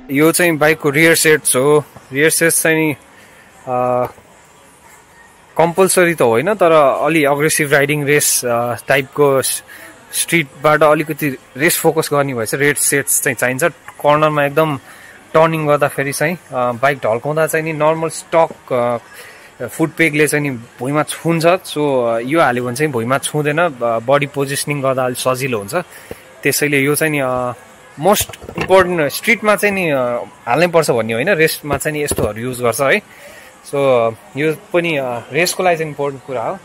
यो चाहिँ बाइकको रियर सेट्स हो। रियर सेट्स चाहिँ नि कम्पलसरी त होइन, तर अलि अग्रेसिभ राइडिङ रेस टाइपको स्ट्रिटबाट अलिकति रेस फोकस गर्ने भएछ रेड सेट्स चाहिँ चाहिन्छ। कर्नरमा एकदम टर्निङ गर्दाखेरि चाहिँ बाइक ढल्काउँदा चाहिँ नि नर्मल स्टक फुट पेगले चाहिँ नि भुइँमा छुन्छ। सो यो हाल्यो भने चाहिँ भुइँमा छुँदैन, बडी पोजिसनिङ गर्दा अलिक सजिलो हुन्छ। त्यसैले यो चाहिँ नि मोस्ट इम्पोर्टेन्ट स्ट्रिटमा चाहिँ नि हाल्नै पर्छ भन्ने होइन, रेसमा चाहिँ नि यस्तोहरू युज गर्छ है। सो यो पनि रेसको लागि चाहिँ इम्पोर्टेन्ट कुरा हो।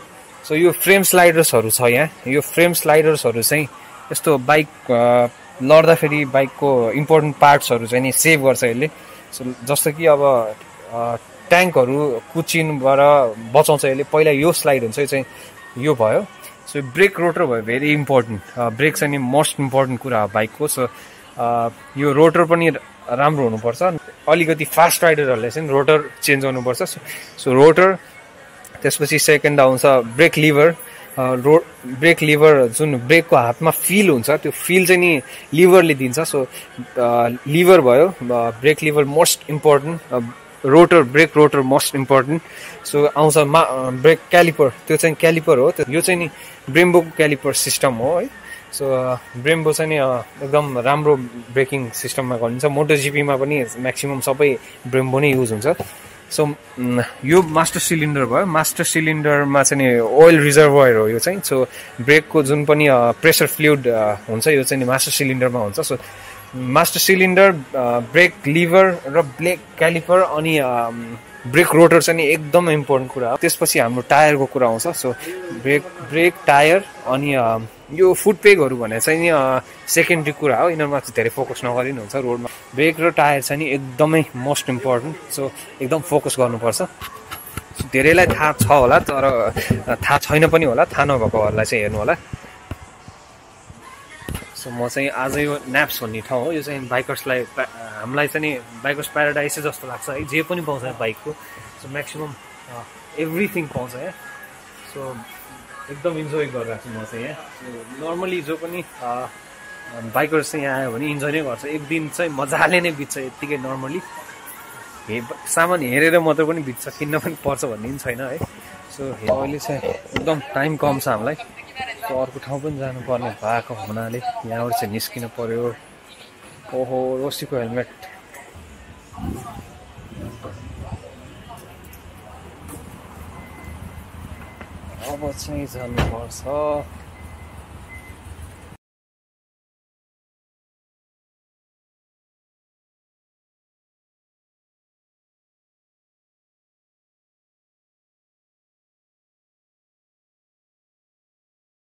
सो यो फ्रेम स्लाइडर्सहरू छ यहाँ। यो फ्रेम स्लाइडर्सहरू चाहिँ यस्तो बाइक लड्दाखेरि बाइकको इम्पोर्टेन्ट पार्ट्सहरू चाहिँ नि सेभ गर्छ यसले। सो जस्तो कि अब ट्याङ्कहरू कुचिनबाट बचाउँछ यसले। पहिला यो स्लाइड हुन्छ, यो चाहिँ यो भयो। सो ब्रेक रोटर भयो, भेरी इम्पोर्टेन्ट। ब्रेक चाहिँ नि मोस्ट इम्पोर्टेन्ट कुरा हो बाइकको। सो यो रोटर पनि राम्रो हुनुपर्छ। अलिकति फास्ट राइडरहरूले चाहिँ रोटर चेन्ज गर्नुपर्छ। सो रोटर, त्यसपछि सेकेन्ड आउँछ ब्रेक लिभर। ब्रेक लिभर जुन ब्रेकको हातमा फिल हुन्छ, त्यो फिल चाहिँ नि लिभरले दिन्छ। सो लिभर भयो, brake lever most important. Rotor, brake rotor most important. So आउँछ ब्रेक क्यालिपर, त्यो चाहिँ क्यालिपर हो। यो चाहिँ नि ब्रेम्बोको क्यालिपर सिस्टम हो है। सो ब्रेम्बो चाहिँ नि एकदम राम्रो ब्रेकिङ सिस्टममा गरिन्छ। मोटो जिपीमा पनि म्याक्सिमम सबै ब्रेम्बो नै युज हुन्छ। सो यो मास्टर सिलिन्डर भयो। मास्टर सिलिन्डरमा चाहिँ नि ओइल रिजर्भर हो यो चाहिँ। सो ब्रेकको जुन पनि प्रेसर फ्लुइड हुन्छ यो चाहिँ नि मास्टर सिलिन्डरमा हुन्छ। So master cylinder, brake lever र ब्रेक क्यालिपर अनि ब्रेक रोटर चाहिँ नि एकदम इम्पोर्टेन्ट कुरा हो। त्यसपछि हाम्रो टायरको कुरा आउँछ। सो ब्रेक टायर अनि यो फुट पेगहरू भने चाहिँ नि सेकेन्डरी कुरा हो, यिनीहरूमा चाहिँ धेरै फोकस नगरिनु हुन्छ रोडमा। ब्रेक र टायर चाहिँ नि एकदमै मोस्ट इम्पोर्टेन्ट। सो एकदम फोकस गर्नुपर्छ। धेरैलाई थाहा छ होला, तर थाहा छैन पनि होला, थाहा नभएकोहरूलाई चाहिँ हेर्नु होला। सो म चाहिँ आज यो न्याप्स भन्ने ठाउँ हो, यो चाहिँ बाइकर्सलाई, हामीलाई चाहिँ नि बाइकर्स प्याराडाइसै जस्तो लाग्छ है। जे पनि पाउँछ बाइकको। सो म्याक्सिमम एभ्रिथिङ पाउँछ यहाँ। सो एकदम इन्जोय गरिरहेको छु म चाहिँ यहाँ। नर्मली जो पनि बाइकर्स चाहिँ यहाँ आयो भने इन्जोय नै गर्छ। एक दिन चाहिँ मजाले नै बित्छ यत्तिकै नर्मली। सामान हेरेर मात्र पनि बित्छ, किन्न पनि पर्छ भन्ने पनि छैन है। सो अहिले चाहिँ एकदम टाइम कम छ हामीलाई। सो अर्को ठाउँ पनि जानुपर्ने भएको हुनाले यहाँबाट चाहिँ निस्किनु पर्यो। ओहो, रोसीको हेलमेट। अब चाहिँ जानुपर्छ।